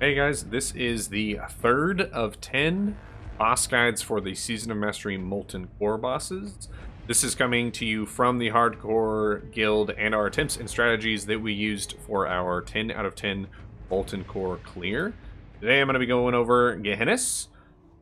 Hey guys, this is the third of 10 boss guides for the Season of Mastery Molten Core bosses. This is coming to you from the Hardcore Guild and our tips and strategies that we used for our 10 out of 10 Molten Core clear. Today I'm going to be going over Gehennas.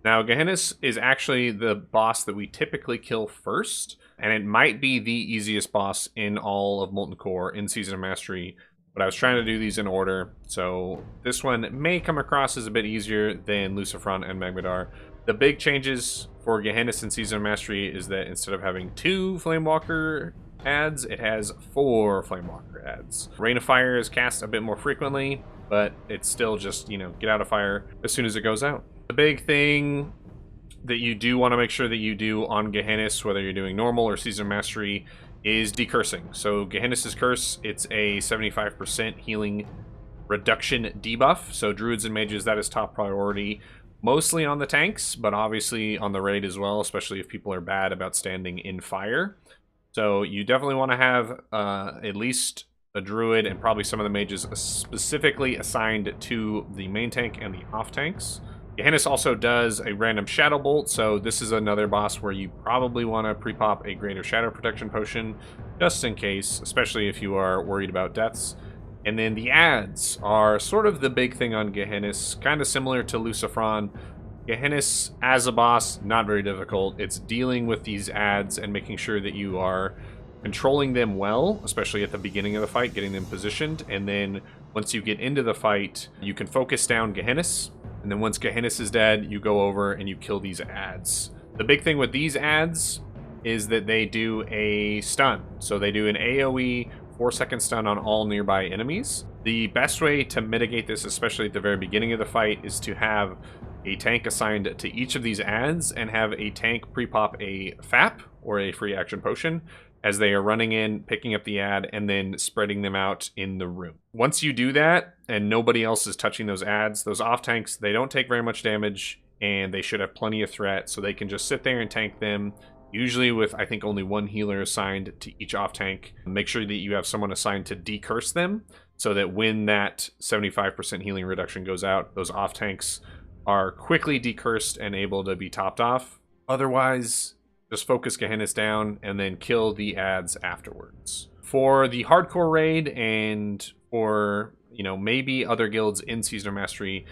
Now, Gehennas is actually the boss that we typically kill first, and it might be the easiest boss in all of Molten Core in Season of Mastery. But I was trying to do these in order, so this one may come across as a bit easier than Lucifron and Magmadar. The big changes for Gehennas in Season of Mastery is that instead of having 2 Flamewalker ads, it has 4 Flamewalker ads. Rain of Fire is cast a bit more frequently, but it's still just, get out of fire as soon as it goes out. The big thing that you do want to make sure that you do on Gehennas, whether you're doing normal or Season of Mastery, is decursing. So Gehennas' curse, it's a 75% healing reduction debuff. So druids and mages, that is top priority, mostly on the tanks, but obviously on the raid as well, especially if people are bad about standing in fire. So you definitely want to have at least a druid and probably some of the mages specifically assigned to the main tank and the off tanks. Gehennas also does a random Shadow Bolt, so this is another boss where you probably want to pre-pop a Greater Shadow Protection Potion, just in case, especially if you are worried about deaths. And then the ads are sort of the big thing on Gehennas, kind of similar to Lucifron. Gehennas, as a boss, not very difficult. It's dealing with these ads and making sure that you are controlling them well, especially at the beginning of the fight, getting them positioned, and then once you get into the fight, you can focus down Gehennas. And then once Gehennas is dead, you go over and you kill these ads. The big thing with these ads is that they do a stun. So they do an AoE 4-second stun on all nearby enemies. The best way to mitigate this, especially at the very beginning of the fight, is to have a tank assigned to each of these ads and have a tank pre-pop a FAP, or a free action potion, as they are running in, picking up the ad, and then spreading them out in the room. Once you do that, and nobody else is touching those ads, those off tanks, they don't take very much damage, and they should have plenty of threat, so they can just sit there and tank them, usually with, I think, only 1 healer assigned to each off tank. Make sure that you have someone assigned to decurse them, so that when that 75% healing reduction goes out, those off tanks are quickly decursed and able to be topped off. Otherwise, just focus Gehennas down and then kill the ads afterwards. For the hardcore raid and for, maybe other guilds in Season of Mastery,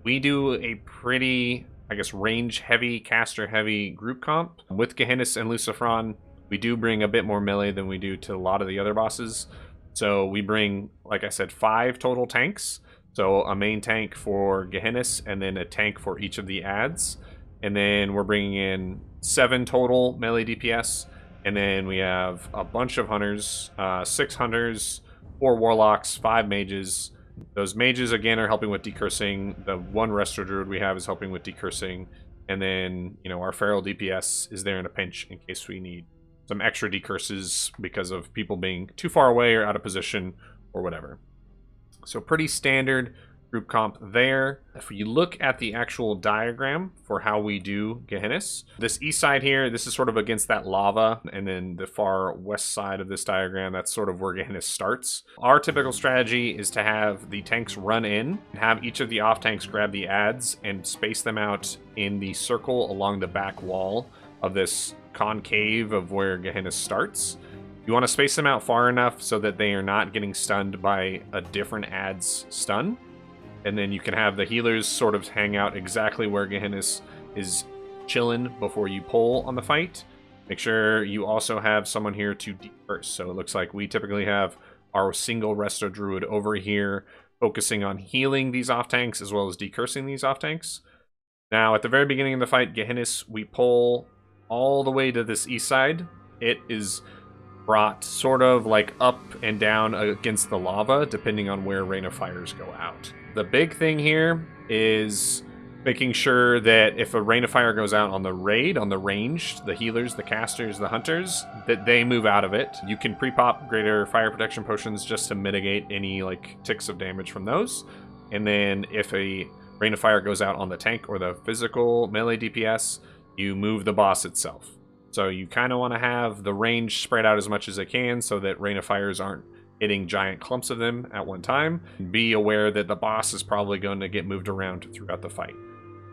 we do a pretty, range heavy, caster heavy group comp. With Gehennas and Lucifron, we do bring a bit more melee than we do to a lot of the other bosses. So we bring, like I said, 5 total tanks. So a main tank for Gehennas and then a tank for each of the ads. And then we're bringing in 7 total melee DPS, and then we have a bunch of hunters, 6 hunters, 4 warlocks, 5 mages. Those mages, again, are helping with decursing. The 1 resto druid we have is helping with decursing. And then, our feral DPS is there in a pinch in case we need some extra decurses because of people being too far away or out of position or whatever. So pretty standard group comp there. If you look at the actual diagram for how we do Gehennas, this east side here, this is sort of against that lava, and then the far west side of this diagram, that's sort of where Gehennas starts. Our typical strategy is to have the tanks run in, and have each of the off tanks grab the ads and space them out in the circle along the back wall of this concave of where Gehennas starts. You want to space them out far enough so that they are not getting stunned by a different ad's stun. And then you can have the healers sort of hang out exactly where Gehennas is chilling before you pull on the fight. Make sure you also have someone here to decurse. So it looks like we typically have our single resto druid over here focusing on healing these off tanks as well as decursing these off tanks. Now at the very beginning of the fight, Gehennas, we pull all the way to this east side. It is brought sort of like up and down against the lava depending on where Rain of Fires go out. The big thing here is making sure that if a Rain of Fire goes out on the raid, on the range, the healers, the casters, the hunters, that they move out of it. You can pre-pop Greater Fire Protection Potions just to mitigate any ticks of damage from those. And then if a Rain of Fire goes out on the tank or the physical melee DPS, you move the boss itself. So you kind of want to have the range spread out as much as it can so that Rain of Fires aren't hitting giant clumps of them at one time. Be aware that the boss is probably going to get moved around throughout the fight.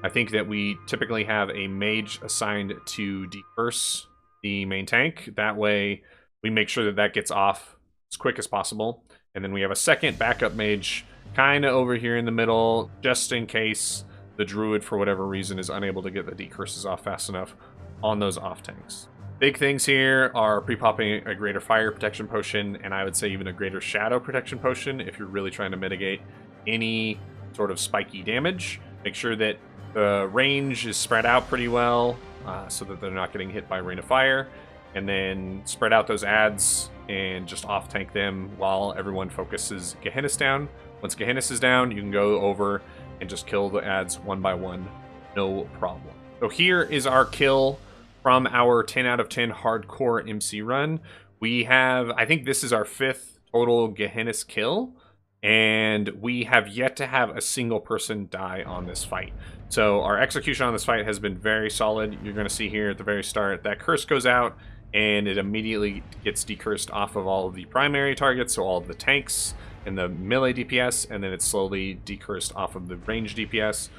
I think that we typically have a mage assigned to decurse the main tank. That way we make sure that that gets off as quick as possible. And then we have a second backup mage kind of over here in the middle, just in case the druid, for whatever reason, is unable to get the decurses off fast enough on those off tanks. Big things here are pre-popping a greater fire protection potion, and I would say even a greater shadow protection potion if you're really trying to mitigate any sort of spiky damage. Make sure that the range is spread out pretty well so that they're not getting hit by rain of fire, and then spread out those adds and just off tank them while everyone focuses Gehennas down. Once Gehennas is down, you can go over and just kill the adds one by one, no problem. So here is our kill from our 10 out of 10 hardcore MC run. We have, I think this is our 5th total Gehennas kill, and we have yet to have a single person die on this fight. So our execution on this fight has been very solid. You're going to see here at the very start that curse goes out and it immediately gets decursed off of all of the primary targets, so all of the tanks and the melee DPS, and then it's slowly decursed off of the range DPS.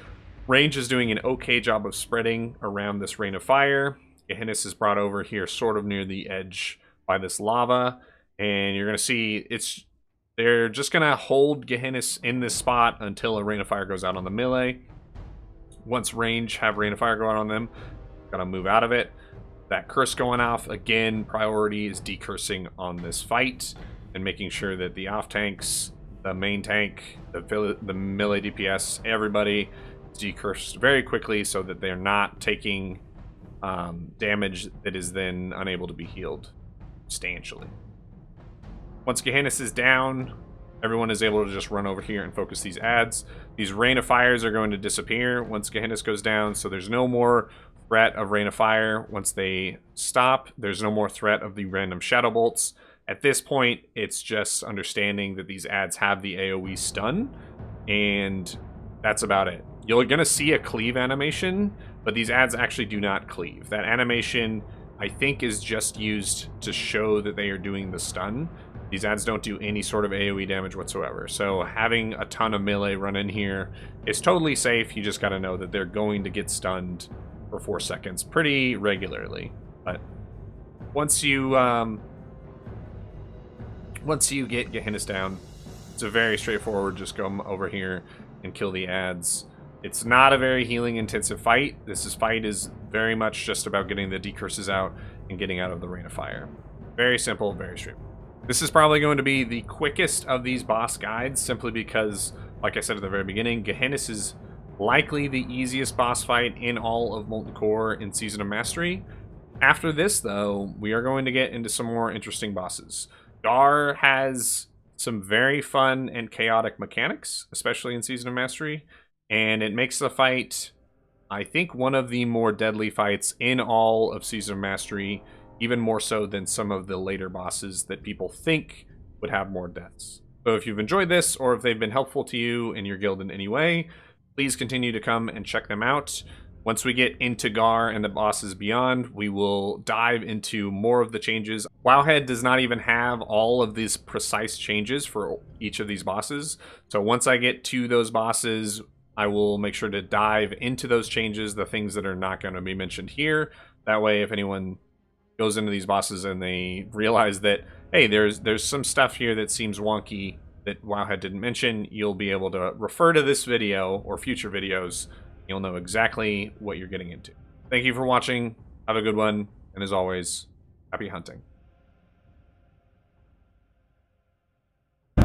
Range is doing an okay job of spreading around this rain of fire. Gehennas is brought over here sort of near the edge by this lava, and you're going to see they're just going to hold Gehennas in this spot until a rain of fire goes out on the melee. Once range have rain of fire go out on them, gotta move out of it. That curse going off, again, priority is decursing on this fight and making sure that the off tanks, the main tank, the melee DPS, everybody is decursed very quickly so that they're not taking damage that is then unable to be healed substantially. Once Gehennas is down, everyone is able to just run over here and focus these adds. These rain of fires are going to disappear once Gehennas goes down, so there's no more threat of rain of fire. Once they stop, there's no more threat of the random shadow bolts. At this point, it's just understanding that these adds have the AoE stun, and that's about it. You're going to see a cleave animation, but these adds actually do not cleave. That animation, I think, is just used to show that they are doing the stun. These adds don't do any sort of AoE damage whatsoever. So having a ton of melee run in here is totally safe. You just got to know that they're going to get stunned for 4 seconds pretty regularly. But once you get Gehennas down, it's a very straightforward, just come over here and kill the adds. It's not a very healing intensive fight. This fight is very much just about getting the decurses out and getting out of the rain of fire. Very simple, very straightforward. This is probably going to be the quickest of these boss guides, simply because, like I said at the very beginning, Gehennas is likely the easiest boss fight in all of Molten Core in Season of Mastery. After this, though, we are going to get into some more interesting bosses. Gar has some very fun and chaotic mechanics, especially in Season of Mastery, and it makes the fight, I think, one of the more deadly fights in all of Season of Mastery, even more so than some of the later bosses that people think would have more deaths. So if you've enjoyed this, or if they've been helpful to you in your guild in any way, please continue to come and check them out. Once we get into Gar and the bosses beyond, we will dive into more of the changes. Wowhead does not even have all of these precise changes for each of these bosses. So once I get to those bosses, I will make sure to dive into those changes, the things that are not going to be mentioned here. That way, if anyone goes into these bosses and they realize that, hey, there's some stuff here that seems wonky that Wowhead didn't mention, you'll be able to refer to this video or future videos. You'll know exactly what you're getting into. Thank you for watching. Have a good one. And as always, happy hunting.